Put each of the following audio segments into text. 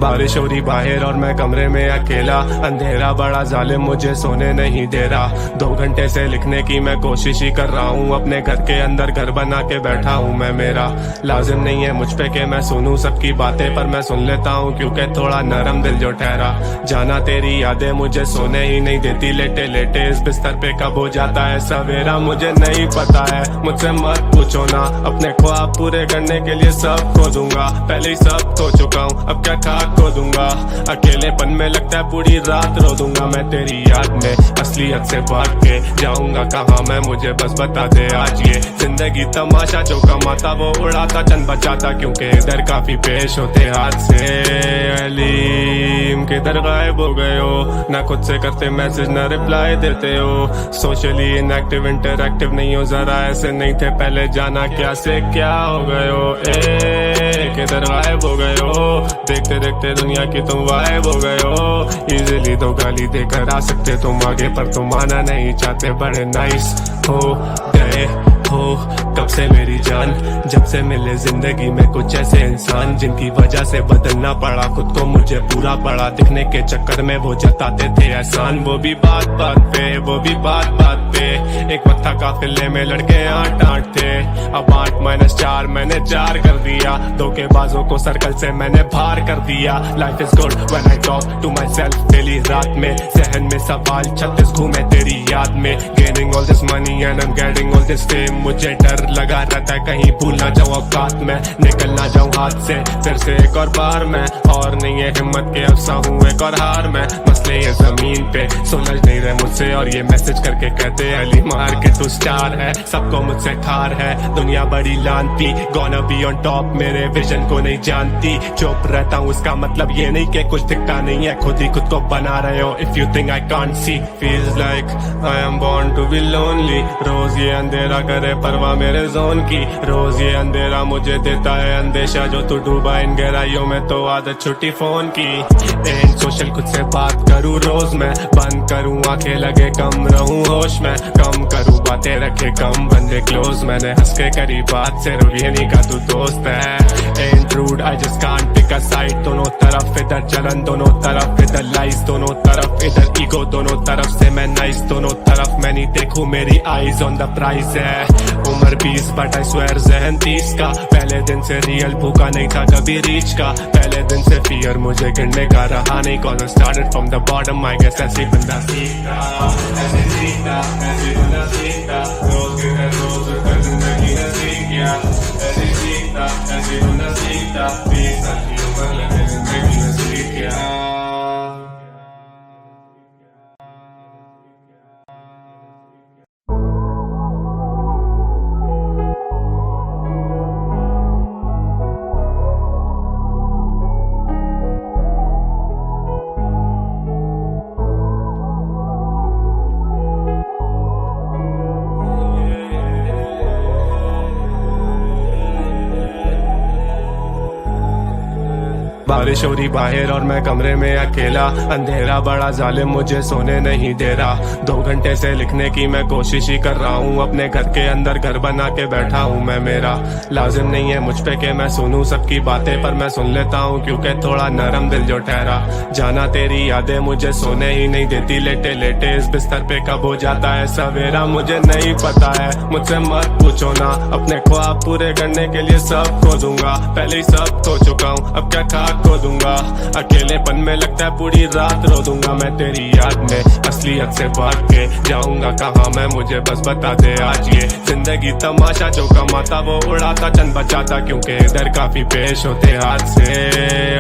बारिश हो रही बाहर और मैं कमरे में अकेला, अंधेरा बड़ा जालिम मुझे सोने नहीं दे रहा। 2 घंटे से लिखने की मैं कोशिश ही कर रहा हूँ, अपने घर के अंदर घर बना के बैठा हूँ मैं। मेरा लाजिम नहीं है मुझ पे कि मैं सुनूं सबकी बातें, पर मैं सुन लेता हूँ क्योंकि थोड़ा नरम दिल जो ठहरा। जाना तेरी यादें मुझे सोने ही नहीं देती, लेटे लेटे इस बिस्तर पे कब हो जाता है सवेरा मुझे नहीं पता है। मुझसे मत पूछो ना, अपने ख्वाब पूरे करने के लिए सब खो दूंगा, पहले ही सब खो चुका हूँ अब क्या खाक खो दूंगा। अकेलेपन में लगता है पूरी रात रो दूंगा मैं तेरी याद में, असलियत से भाग के जाऊंगा कहाँ मैं, मुझे बस बता दे आज। ये जिंदगी तमाशा जो कमाता वो उड़ाता चंद बचाता, क्योंकि इधर काफी पेश होते हाथ से। अलीम किधर गायब हो गए हो, ना खुद से करते मैसेज ना रिप्लाई देते हो, सोशली इनएक्टिव इंटरएक्टिव नहीं हो, जरा ऐसे नहीं थे पहले, जाना क्या से क्या हो गए हो। किधर गायब हो गए हो, देखते देखते दुनिया की तुम वाइब हो गए हो। इजीली तो गाली देकर आ सकते तुम आगे, पर तुम आना नहीं चाहते, बड़े नाइस हो गए हो कब से मेरी जान, जब से मिले जिंदगी में कुछ ऐसे इंसान जिनकी वजह से बदलना पड़ा खुद को, मुझे पूरा पड़ा दिखने के चक्कर में वो जताते थे एहसान। वो भी बात बात पे, वो भी बात बात पे, एक वक्त था काफिले में लड़के 8-8 थे, अब 8-4 मैंने 4 कर दिया। धोखेबाजों को सर्कल से मैंने बाहर कर दिया। Life is good when I talk to myself daily रात में, जहन में सवाल 36 घूमे तेरी याद में। Gaining all this money and I am getting all this fame, मुझे डर लगा रहता है कहीं भूल ना जाऊं औकात में, निकल ना जाऊं हाथ से फिर से एक और बार मैं, और नहीं है हिम्मत के अफसा हूँ एक और हार मैं। मसले ये जमीन पे सुलझ नहीं रहे मुझसे, और ये मैसेज करके कहते अली मार के तू स्टार है, सबको मुझसे ठार है दुनिया बड़ी लानती, गोना बी ऑन टॉप मेरे विजन को नहीं जानती। चुप रहता हूँ उसका मतलब ये नहीं कि कुछ दिखता नहीं है, खुद ही खुद को बना रहे हो। If you think I can't see, feels like I am born to be lonely, रोज ये अंधेरा करे परवाह मेरे जोन की, रोज ये अंधेरा मुझे देता है अंदेशा, जो तू डूबा इन गहराइयों में तो आदत छुट्टी फोन की। एंड सोशल खुद से बात करूँ रोज मैं, बंद करूँ आंखें लगे कम रहूँ होश में, कम करूँ बातें रखे कम बंदे क्लोज, मैंने हंस के करी बात से ये नहीं का तू दोस्त है। And rude I just can't pick a side, दोनों तरफ इधर जलन दोनों तरफ इधर लाइस, दोनों तरफ इधर ईगो दोनों तरफ से मैं नाइस, दोनों तरफ मैं नहीं देखूं मेरी आईज ऑन द प्राइस है। उम्र 20 बट आई स्वेयर जहन 30 का, पहले दिन से रियल भूखा नहीं था कभी रीच का, पहले दिन से फियर मुझे गिरने का रहा नहीं, cause I started from the bottom I guess ऐसे बंदा सीखता, ऐसे सीखता, ऐसे बंदा सीखता, रोज के रोज कर जिंदगी ने सीख गया, ऐसे सीखता, ऐसे बंदा सीखता, 20 साल की उम्र लगे जिंदगी ने सीख गया। बारिश हो रही बाहर और मैं कमरे में अकेला, अंधेरा बड़ा जालिम मुझे सोने नहीं दे रहा। 2 घंटे से लिखने की मैं कोशिश ही कर रहा हूँ, अपने घर के अंदर घर बना के बैठा हूँ मैं। मेरा लाजिम नहीं है मुझ पे कि मैं सुनूं सबकी बातें, पर मैं सुन लेता हूँ क्योंकि थोड़ा नरम दिल जो ठहरा। जाना तेरी यादें मुझे सोने ही नहीं देती, लेटे लेटे इस बिस्तर पे कब हो जाता है सवेरा मुझे नहीं पता है। मुझसे मत पूछो ना, अपने ख्वाब पूरे करने के लिए सब खो दूंगा, पहले ही सब खो चुका हूँ अब क्या खाक खो दूंगा। अकेलेपन में लगता है पूरी रात रो दूंगा मैं तेरी याद में, असलियत से भाग के जाऊंगा कहाँ मैं, मुझे बस बता दे आज। ये जिंदगी तमाशा जो कमाता वो उड़ाता चंद बचाता, क्योंकि इधर काफी पेश होते हाथ से।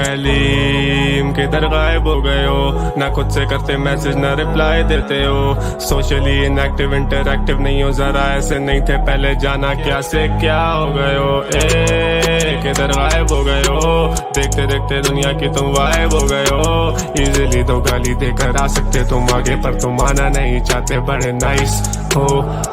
अलीम किधर गायब हो गए हो, ना खुद से करते मैसेज ना रिप्लाई देते हो, सोशली इनएक्टिव इंटरएक्टिव नहीं हो, जरा ऐसे नहीं थे पहले, जाना क्या से क्या हो गए हो। किधर गायब हो गए हो, देखते देखते दुनिया की तुम वाइब हो गए हो। इजीली तो गाली देकर आ सकते तुम आगे, पर तुम आना नहीं चाहते, बड़े नाइस हो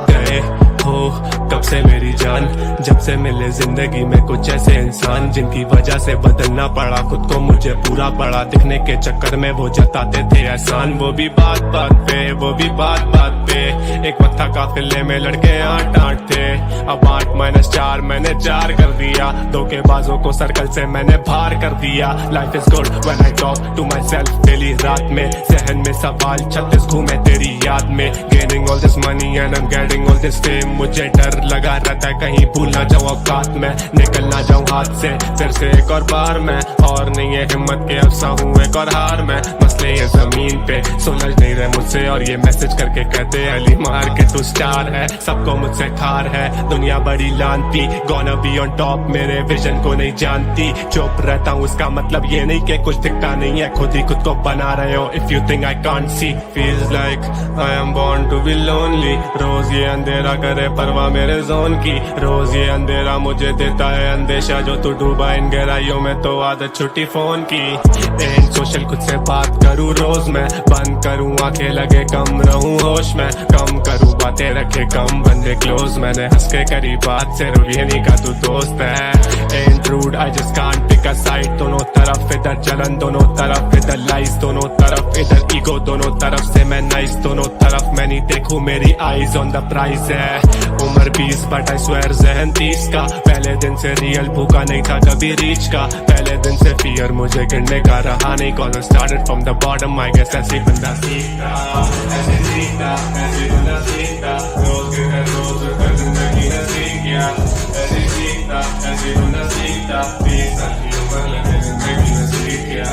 गए हो कब से मेरी जान, जब से मिले जिंदगी में कुछ ऐसे इंसान जिनकी वजह से बदलना पड़ा खुद को, मुझे पूरा पड़ा दिखने के चक्कर में वो जताते थे एहसान। वो भी बात बात पे, वो भी बात बात पे, एक वक्त था काफिले में लड़के 8-8 थे, अब 8-4 मैंने 4 कर दिया। धोखेबाजों को सर्कल से मैंने बाहर कर दिया। Life is good when I talk to myself daily, रात में सहन में सवाल 36 घूमे तेरी याद में। Gaining all this money and I am getting all this fame, मुझे डर लगा रहता है कहीं भूल ना जाऊं औकात में, निकल ना जाऊं हाथ से फिर से एक और बार मैं। और नहीं है हिम्मत के अफसा हूँ एक और हार मैं, मसले ये जमीन पे सुलझ नहीं रहे मुझसे, और ये मैसेज करके कहते अली मार के तू स्टार है, सबको मुझसे खार है दुनिया बड़ी लानती। गोना बी ऑन टॉप मेरे विजन को नहीं जानती, चुप रहता हूँ उसका मतलब ये नहीं कि कुछ दिखता नहीं है, खुद ही खुद को बना रहे हो। If you think I can't see, feels like I am born to be lonely. रोज ये अंधेरा करे परवाह मेरे जोन की, रोज ये अंधेरा मुझे देता है अंदेशा, जो तू डूबा इन गहराइयों में तो आदत छुट्टी फोन की। एंड सोशल खुद से बात करूँ रोज मैं, बंद करूँ आंखें लगे कम रहूँ होश में, कम करूँ बातें रखे कम बंदे क्लोज, मैंने हंस के करी बात सिर्फ ये नहीं का तू दोस्त है। And rude I just can't pick a side, दोनों तरफ इधर जलन दोनों तरफ इधर लाइस, दोनों तरफ इधर ईगो दोनों तरफ से मैं नाइस, दोनों तरफ मैं नहीं देखूं मेरी आईज ऑन द प्राइस है। उम्र 20 बट आई स्वेयर जहन 30 का, पहले दिन से रियल भूखा नहीं था कभी रीच का, पहले दिन से फियर मुझे गिरने का रहा नहीं, cause I started from the bottom I guess ऐसे बंदा सीखता, ऐसे सीखता, ऐसे बंदा सीखता, रोज के घर रोज कर जिंदगी ने सीख गया, ऐसे सीखता, ऐसे बंदा सीखता, 20 साल की उम्र लगे जिंदगी ने सीख गया।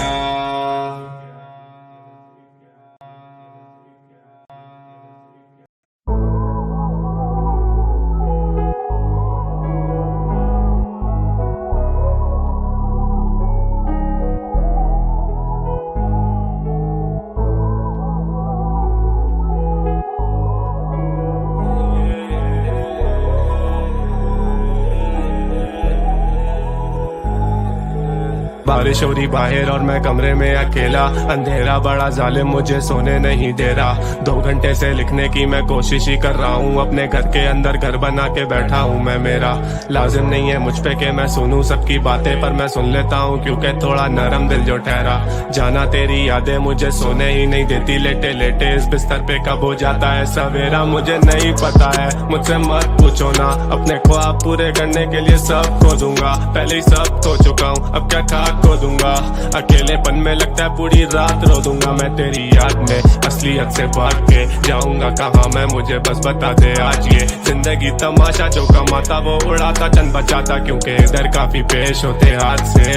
बारिश हो रही बाहर और मैं कमरे में अकेला, अंधेरा बड़ा जालिम मुझे सोने नहीं दे रहा। 2 घंटे से लिखने की मैं कोशिश ही कर रहा हूँ, अपने घर के अंदर घर बना के बैठा हूँ मैं। मेरा लाजिम नहीं है मुझ पे कि मैं सुनूं सबकी बातें, पर मैं सुन लेता हूँ क्योंकि थोड़ा नरम दिल जो ठहरा। जाना तेरी यादें मुझे सोने ही नहीं देती, लेटे लेटे इस बिस्तर पे कब हो जाता है सवेरा मुझे नहीं पता है। मुझसे मत पूछो ना, अपने ख्वाब पूरे करने के लिए सब खो दूंगा, पहले ही सब खो चुका हूँ अब क्या खाक खो दूंगा। अकेलेपन में लगता है पूरी रात रो दूंगा मैं तेरी याद में, असलियत से भाग के जाऊंगा कहाँ मैं, मुझे बस बता दे आज ये जिंदगी तमाशा, जो कमाता वो उड़ाता चंद बचाता, क्योंकि इधर काफी पेश होते हाथ से।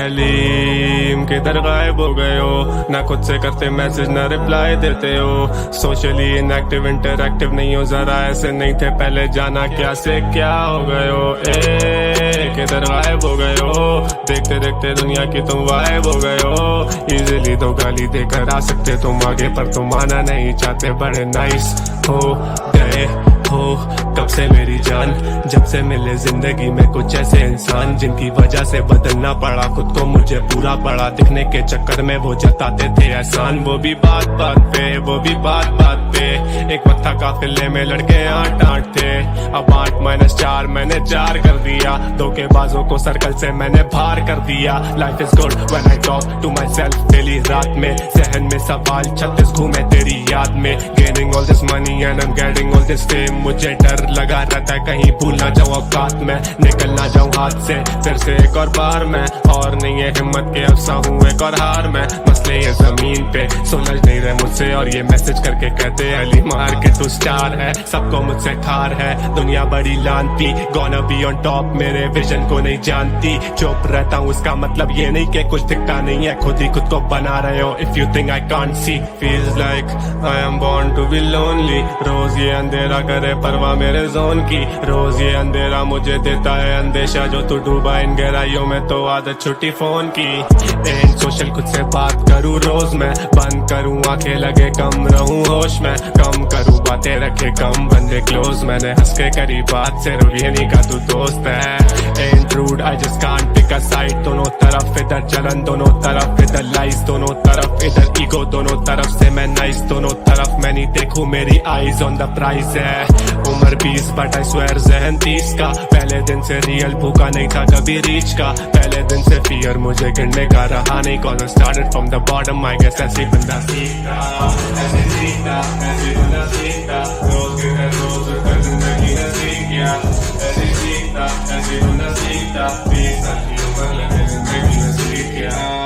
अलीम किधर गायब हो गए हो, ना खुद से करते मैसेज ना रिप्लाई देते हो, सोशली इनएक्टिव इंटरएक्टिव नहीं हो, जरा ऐसे नहीं थे पहले, जाना क्या से क्या हो गए हो। किधर गायब हो गए हो, देखते देखते दुनिया की तुम वाइब हो गए हो। इजीली तो गाली देकर आ सकते तुम आगे, पर तुम आना नहीं चाहते, बड़े नाइस हो गए हो कब से मेरी जान, जब से मिले जिंदगी में कुछ ऐसे इंसान जिनकी वजह से बदलना पड़ा खुद को, मुझे पूरा पड़ा दिखने के चक्कर में वो जताते थे एहसान। वो भी बात बात पे, वो भी बात बात पे, एक वक्त था काफिले में लड़के 8-8 थे, अब 8-4 मैंने 4 कर दिया। धोखेबाजों को सर्कल से मैंने बाहर कर दिया। Life is good when I talk to myself daily, रात में सहन में सवाल 36 घूमे तेरी याद में। Gaining all this money and I am getting all this fame, मुझे डर लगा रहता है कहीं भूल ना जाऊं औकात में, निकल ना जाऊं हाथ से फिर से एक और बार मैं। और नहीं है हिम्मत के अफसा हूँ एक और हार मैं, मसले ये जमीन पे सुलझ नहीं रहे मुझसे, और ये मैसेज करके कहते अली मार के तू स्टार है, सबको मुझसे खार है दुनिया बड़ी लानती। गोना बी ऑन टॉप मेरे विजन को नहीं जानती, चुप रहता हूँ उसका मतलब ये नहीं कि कुछ दिखता नहीं है, खुद ही खुद को बना रहे हो। If you think I can't see, feels like I am born to be lonely. रोज ये अंधेरा करे परवाह मेरे जोन की, रोज ये अंधेरा मुझे देता है अंदेशा, जो तू डूबा इन गहराइयों में तो आदत छुट्टी फोन की। एंड सोशल खुद से बात कर करूँ रोज मैं, बंद करूँ आंखें लगे कम रहूँ होश में, कम करूँ बातें रखे कम बंदे क्लोज, मैंने हंस के करी बात सिर्फ ये नहीं का तू दोस्त है। Ain't rude, I just can't pick a side, दोनों तरफ इधर जलन दोनों तरफ इधर लाइस, दोनों तरफ इधर ईगो दोनों तरफ से मैं नाइस, दोनों तरफ मैं नहीं देखूं मेरी आईज ऑन द प्राइस है। उम्र 20 बट आई स्वेयर जहन 30 का, पहले दिन से रियल भूखा नहीं था कभी रीच का, पहले दिन से फियर मुझे गिरने का रहा नहीं, cause I started from the bottom, I guess ऐसे बंदा सीखता, ऐसे सीखता, ऐसे बंदा सीखता, रोज गिरे रोज उठकर जिंदगी ने सीख गया, ऐसे सीखता, ऐसे बंदा सीखता, 20 साल की उम्र लगे जिंदगी ने सीख गया।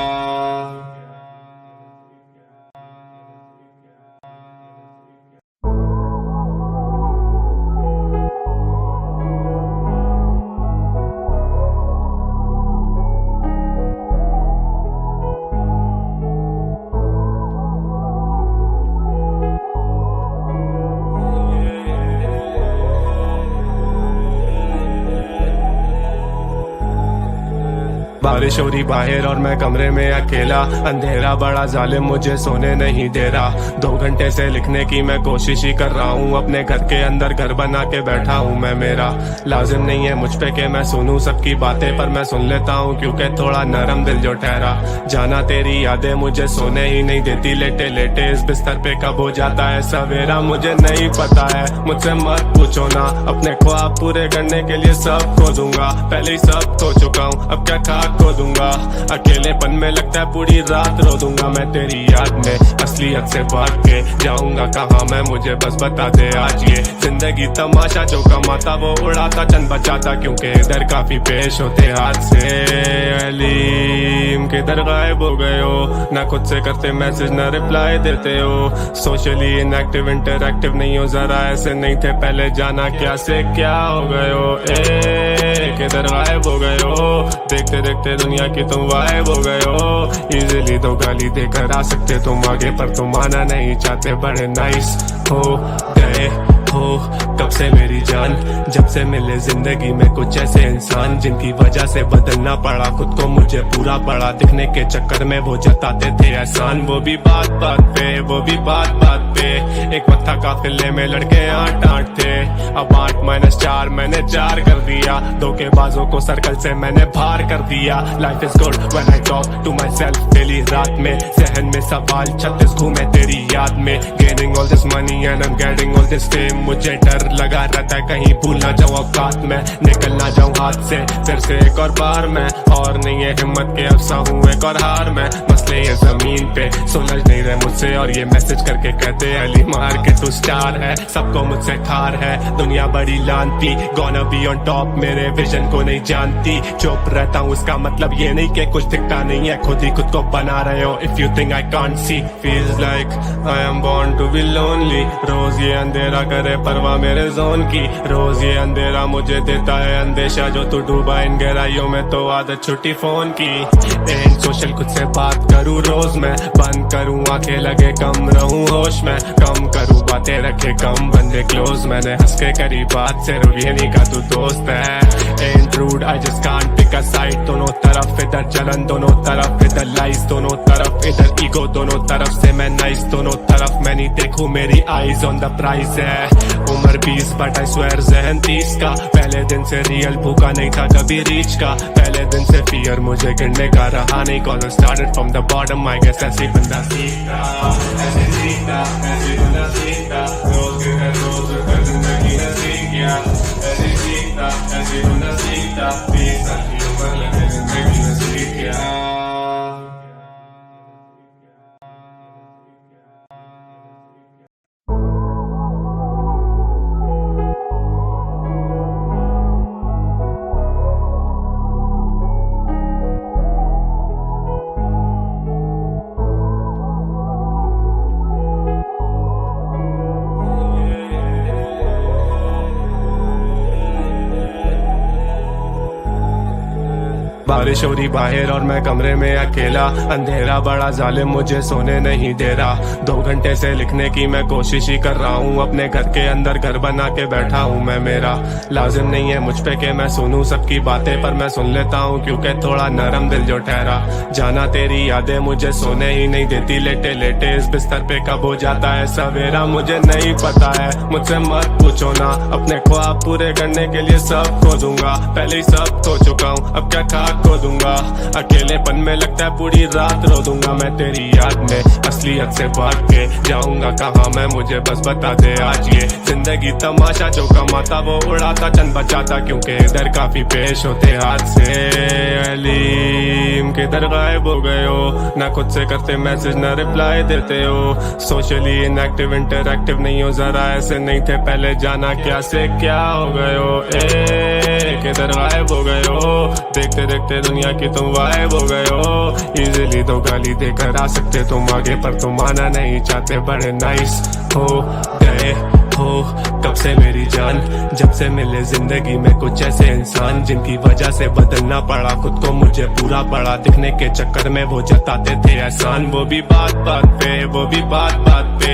बारिश हो रही बाहर और मैं कमरे में अकेला, अंधेरा बड़ा जालिम मुझे सोने नहीं दे रहा, 2 घंटे से लिखने की मैं कोशिश ही कर रहा हूँ, अपने घर के अंदर घर बना के बैठा हूँ मैं, मेरा लाजिम नहीं है मुझ पे कि मैं सुनूं सबकी बातें, पर मैं सुन लेता हूँ क्योंकि थोड़ा नरम दिल जो ठहरा, जाना तेरी यादें मुझे सोने ही नहीं देती, लेटे लेटे इस बिस्तर पे कब हो जाता है सवेरा मुझे नहीं पता है, मुझसे मत पूछो ना, अपने ख्वाब पूरे करने के लिए सब खो दूंगा, पहले ही सब खो चुका हूँ अब क्या खाक खो दूंगा, अकेलेपन में लगता है पूरी रात रो दूंगा मैं तेरी याद में, असलियत से भाग के जाऊंगा कहाँ मैं, मुझे बस बता दे आज ये जिंदगी तमाशा, जो कमाता वो उड़ाता चंद बचाता, क्योंकि इधर काफी पेश होते हाथ से, अलीम किधर गायब हो गए हो, ना खुद से करते मैसेज ना रिप्लाई देते हो, सोशली इनएक्टिव इंटरएक्टिव नहीं हो, जरा ऐसे नहीं थे पहले, जाना क्या से क्या हो गए हो, किधर गायब हो गए हो, देखते देखते दुनिया की तुम वाइब हो गए हो, इजीली तो गाली देकर आ सकते तुम आगे, पर तुम आना नहीं चाहते, बड़े नाइस हो गए हो कब से मेरी जान, जब से मिले जिंदगी में कुछ ऐसे इंसान, जिनकी वजह से बदलना पड़ा खुद को मुझे पूरा पड़ा, दिखने के चक्कर में वो जताते थे एहसान, वो भी बात बात पे, वो भी बात बात पे, एक वक्त था काफिले में लड़के 8-8 थे, अब 8-4 मैंने 4 कर दिया, धोखेबाजों को सर्कल से मैंने बाहर कर दिया, life is good when I talk to myself daily रात में, जहन में सवाल 36 घूमे तेरी याद में, gaining all this money and I am getting all this fame, मुझे डर लगा रहता है कहीं भूल ना जाऊं औकात में, निकल ना जाऊं हाथ से फिर से एक और बार में, और नहीं है हिम्मत के अफसा हूँ एक और हार में, मसले ये जमीन पे सुलझ नहीं रहे मुझसे, और ये मैसेज करके कहते अली मार के तू स्टार है, सबको मुझसे खार है, दुनिया बड़ी लानती, गोना बी ऑन टॉप, मेरे विजन को नहीं जानती, चुप रहता हूँ इसका मतलब ये नहीं कि कुछ दिखता नहीं है, खुद ही खुद को बना रहे हो, if you think I can't see, feels like I am born to be lonely, रोज ये अंधेरा करे परवाह मेरे जोन की, रोज ये अंधेरा मुझे देता है अंदेशा, जो तू डूबा इन गहराइयों में तो आदत छुट्टी फोन की, एंड सोशल खुद से बात करूँ रोज मैं, बंद करूँ आंखें लगे कम रहूँ होश में, कम करूँ बातें रखे कम बंदे क्लोज, मैंने हंस के करी बात सिर्फ ये नहीं का तू दोस्त है। Ain't rude, I just can't pick a side, दोनों तरफ इधर जलन दोनों तरफ इधर लाइस, दोनों तरफ इधर ईगो दोनों तरफ से मैं नाइस, दोनों तरफ मैं नहीं देखूं मेरी आईज ऑन द प्राइस है। उम्र 20 बट आई स्वेयर जहन 30 का, पहले दिन से रियल भूखा नहीं था कभी रीच का, पहले दिन से फियर मुझे गिरने का रहा नहीं, cause I started from the bottom, I guess ऐसे बंदा सीखता, ऐसे सीखता, ऐसे बंदा सीखता, रोज गिरे रोज उठकर जिंदगी ने सीख गया, ऐसे सीखता, ऐसे बंदा सीखता, 20 साल की उम्र लगे जिंदगी ने सीख गया। बारिश हो रही बाहर और मैं कमरे में अकेला, अंधेरा बड़ा जालिम मुझे सोने नहीं दे रहा। 2 घंटे से लिखने की मैं कोशिश ही कर रहा हूँ, अपने घर के अंदर घर बना के बैठा हूँ मैं। मेरा लाजिम नहीं है मुझ पे के मैं सुनूं सबकी बातें, पर मैं सुन लेता हूँ क्योंकि थोड़ा नरम दिल जो ठहरा। जाना तेरी यादें मुझे सोने ही नहीं देती, लेटे लेटे इस बिस्तर पे कब हो जाता है सवेरा मुझे नहीं पता है। मुझसे मत पूछो ना, अपने ख्वाब पूरे करने के लिए सब खो दूंगा। पहले ही सब खो चुका हूँ, अब क्या खाक खो दूंगा। अकेलेपन में लगता है पूरी रात रो दूंगा मैं तेरी याद में। असलियत से भाग के जाऊंगा कहाँ मैं, मुझे बस बता दे आज। ये जिंदगी तमाशा, जो कमाता वो उड़ाता चंद बचाता, क्योंकि इधर काफी पेश होते हाथ से। अलीम किधर गायब हो गए हो, ना खुद से करते मैसेज ना रिप्लाई देते हो। सोशली इनएक्टिव इंटरएक्टिव नहीं हो, जरा ऐसे नहीं थे पहले, जाना क्या से क्या हो गए हो। किधर गायब हो गए हो, देखते देखते दुनिया की तुम गायब हो गए हो। इजीली तो गाली देकर आ सकते तुम आगे, पर तुम आना नहीं चाहते, बड़े नाइस हो गए हो कब से मेरी जान। जब से मिले जिंदगी में कुछ ऐसे इंसान, जिनकी वजह से बदलना पड़ा खुद को, मुझे पूरा पड़ा दिखने के चक्कर में वो जताते थे एहसान। वो भी बात बात पे, वो भी बात बात पे,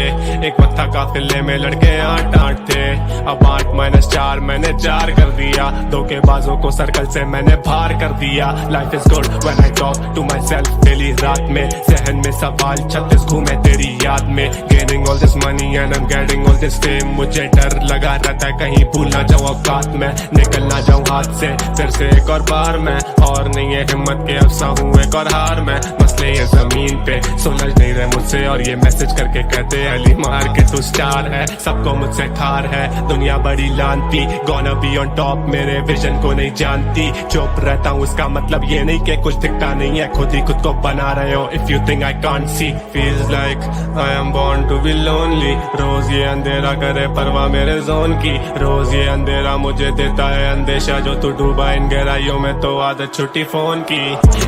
एक वक्त था काफिले में लड़के 8-8 थे, अब 8-4 मैंने 4 कर दिया। धोखेबाजों को सर्कल से मैंने बाहर कर दिया। Life is good when I talk to myself daily रात में, जहन में सवाल 36 घूमे तेरी याद में। Gaining all this money and I am getting all this fame, मुझे डर लगा रहता है कहीं भूल ना जाऊं औकात में, निकल ना जाऊं हाथ से फिर से एक और बार में। और नहीं है हिम्मत के अफसा हूँ एक और हार में, मसले ये जमीन पे सुलझ नहीं रहे मुझसे, और ये मैसेज करके कहते अली मार के तू स्टार है। सबको मुझसे ठार है दुनिया बड़ी लानती, गोना बी ऑन टॉप मेरे विजन को नहीं जानती। चुप रहता हूँ इसका मतलब ये नहीं कि कुछ दिखता नहीं है, खुद ही खुद को बना रहे हो। If you think I can't see, feels like I am born to be lonely. रोज ये अंधेरा करे परवाह मेरे जोन की, रोज ये अंधेरा मुझे देता है अंदेशा, जो तू डूबा इन गहराइयों में तो आदत छुट्टी फोन की।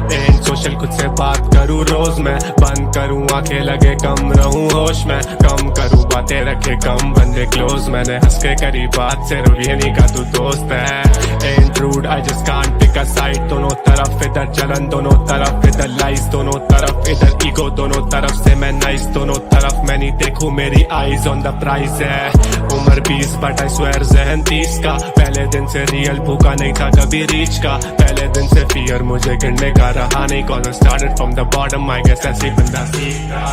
एंड सोशल खुद से बात करूँ रोज मैं, बंद करूँ आंखें लगे कम रहूँ होश में, कम करूँ बातें रखे कम बंदे क्लोज। मैंने हंस के करी बात सिर्फ ये नहीं का तू दोस्त है। And rude I just can't pick a side, दोनों तरफ इधर जलन दोनों तरफ इधर लाइस, दोनों तरफ इधर ईगो दोनों तरफ से मैं नाइस, दोनों तरफ मैं नहीं देखूं मेरी आईज ऑन द प्राइस है। उम्र 20 बट आई स्वेयर जहन 30 का, पहले दिन से रियल भूखा नहीं था कभी रीच का। पहले दिन से फियर मुझे गिरने का रहा नहीं, cause I started from the bottom. I guess ऐसे बंदा सीखता,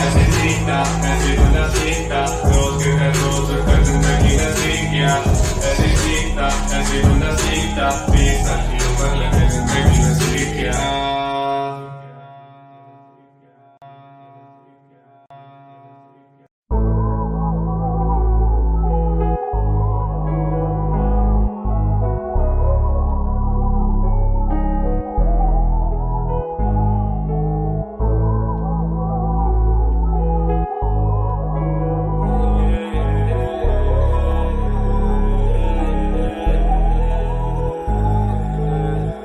ऐसे सीखता, ऐसे बंदा सीखता, रोज के घर रोज कर जिंदगी ने सीख गया। ऐसे सीखता, ऐसे बंदा सीखता, 20 साल की उम्र लगे जिंदगी ने सीख गया।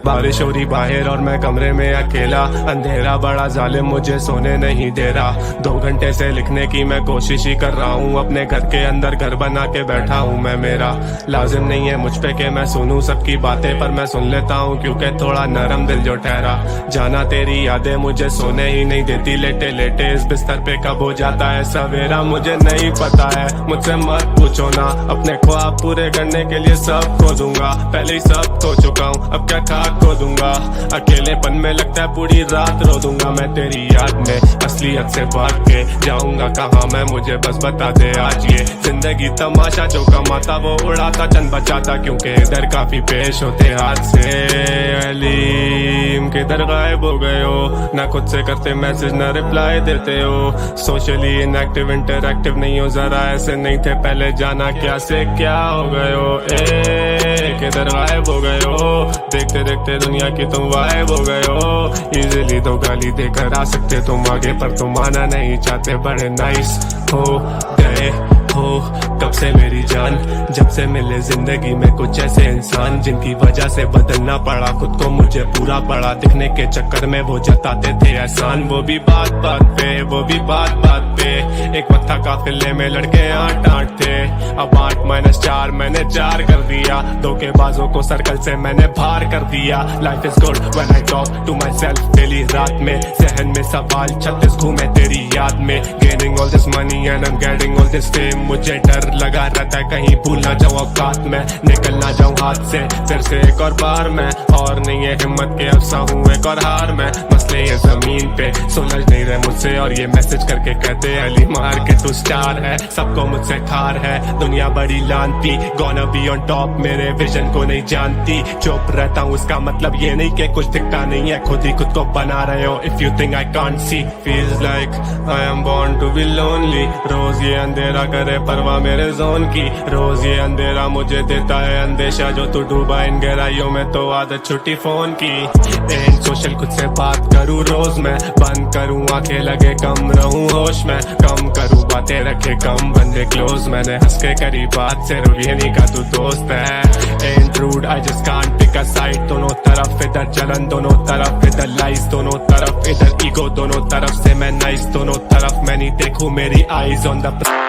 बारिश हो रही बाहर और मैं कमरे में अकेला, अंधेरा बड़ा जालिम मुझे सोने नहीं दे रहा। 2 घंटे से लिखने की मैं कोशिश ही कर रहा हूँ, अपने घर के अंदर घर बना के बैठा हूँ मैं। मेरा लाजिम नहीं है मुझ पे के मैं सुनूं सबकी बातें, पर मैं सुन लेता हूँ क्योंकि थोड़ा नरम दिल जो ठहरा। जाना तेरी यादें मुझे सोने ही नहीं देती, लेटे लेटे इस बिस्तर पे कब हो जाता है सवेरा मुझे नहीं पता है। मुझसे मत पूछो ना, अपने ख्वाब पूरे करने के लिए सब खो दूंगा। पहले ही सब खो चुका हूँ, अब क्या खाक खो दूंगा। अकेलेपन में लगता है पूरी रात रो दूंगा मैं तेरी याद में। असलियत से भाग के जाऊंगा कहाँ मैं, मुझे बस बता दे आज। ये जिंदगी तमाशा, जो कमाता वो उड़ाता चंद बचाता, क्योंकि इधर काफी पेश होते हाथ से। अलीम किधर गायब हो गए हो, ना खुद से करते मैसेज ना रिप्लाई देते हो। सोशली इनएक्टिव इंटरएक्टिव नहीं हो, जरा ऐसे नहीं थे पहले, जाना क्या से क्या हो गए हो। किधर गायब हो गए हो, देखते देखते दुनिया की तुम गायब हो गए हो। इजीली तो गाली देकर आ सकते तुम आगे, पर तुम आना नहीं चाहते, बड़े नाइस हो गए हो कब से मेरी जान, जब से मिले जिंदगी में कुछ ऐसे इंसान जिनकी वजह से बदलना पड़ा खुद को, मुझे पूरा पड़ा दिखने के चक्कर में वो जताते थे एहसान। वो भी बात बात पे, वो भी बात बात पे, एक वक्त था काफिले में लड़के 8-8 थे, अब 8-4 मैंने 4 कर दिया, धोखेबाजों को सर्कल से मैंने बाहर कर दिया। Life is good when I talk to myself daily, रात में जहन में सवाल 36 घूमे तेरी याद में, gaining all this money and I am getting all this fame, मुझे डर लगा रहता है कहीं भूल ना जाऊं औकात में, निकल ना जाऊं हाथ से फिर से एक और बार मैं, और नहीं है हिम्मत के अफसा हूँ एक और हार में, मसले ये जमीन पे सुलझ नहीं रहे मुझसे, और ये मैसेज करके कहते अली मार के तू स्टार है, सबको मुझसे ठार है दुनिया बड़ी लानती, गोना बी ऑन टॉप मेरे विजन को नहीं जानती, चुप रहता हूँ उसका मतलब ये नहीं कि कुछ दिखता नहीं है, खुद ही खुद को बना रहे हो if you think I can't see, feels like I am born to be lonely, रोज ये अंधेरा करे परवाह मेरे जोन की, रोज ये अंधेरा मुझे देता है अंदेशा, जो तू डूबा इन गहराइयों में तो आदत छुट्टी फोन की, एंड सोशल खुद से बात करूँ रोज मैं, बंद करूँ आंखें लगे कम रहूँ होश में, कम करूँ बातें रखे कम बंदे क्लोज, मैंने हंस के करी बात सिर्फ ये नहीं का तू दोस्त है, and rude I just can't pick a side, दोनों तरफ इधर जलन दोनों तरफ इधर लाइज, दोनों तरफ इधर ईगो दोनों तरफ से मैं नाइस, दोनों तरफ मैं नहीं देखूं मेरी आईज ऑन द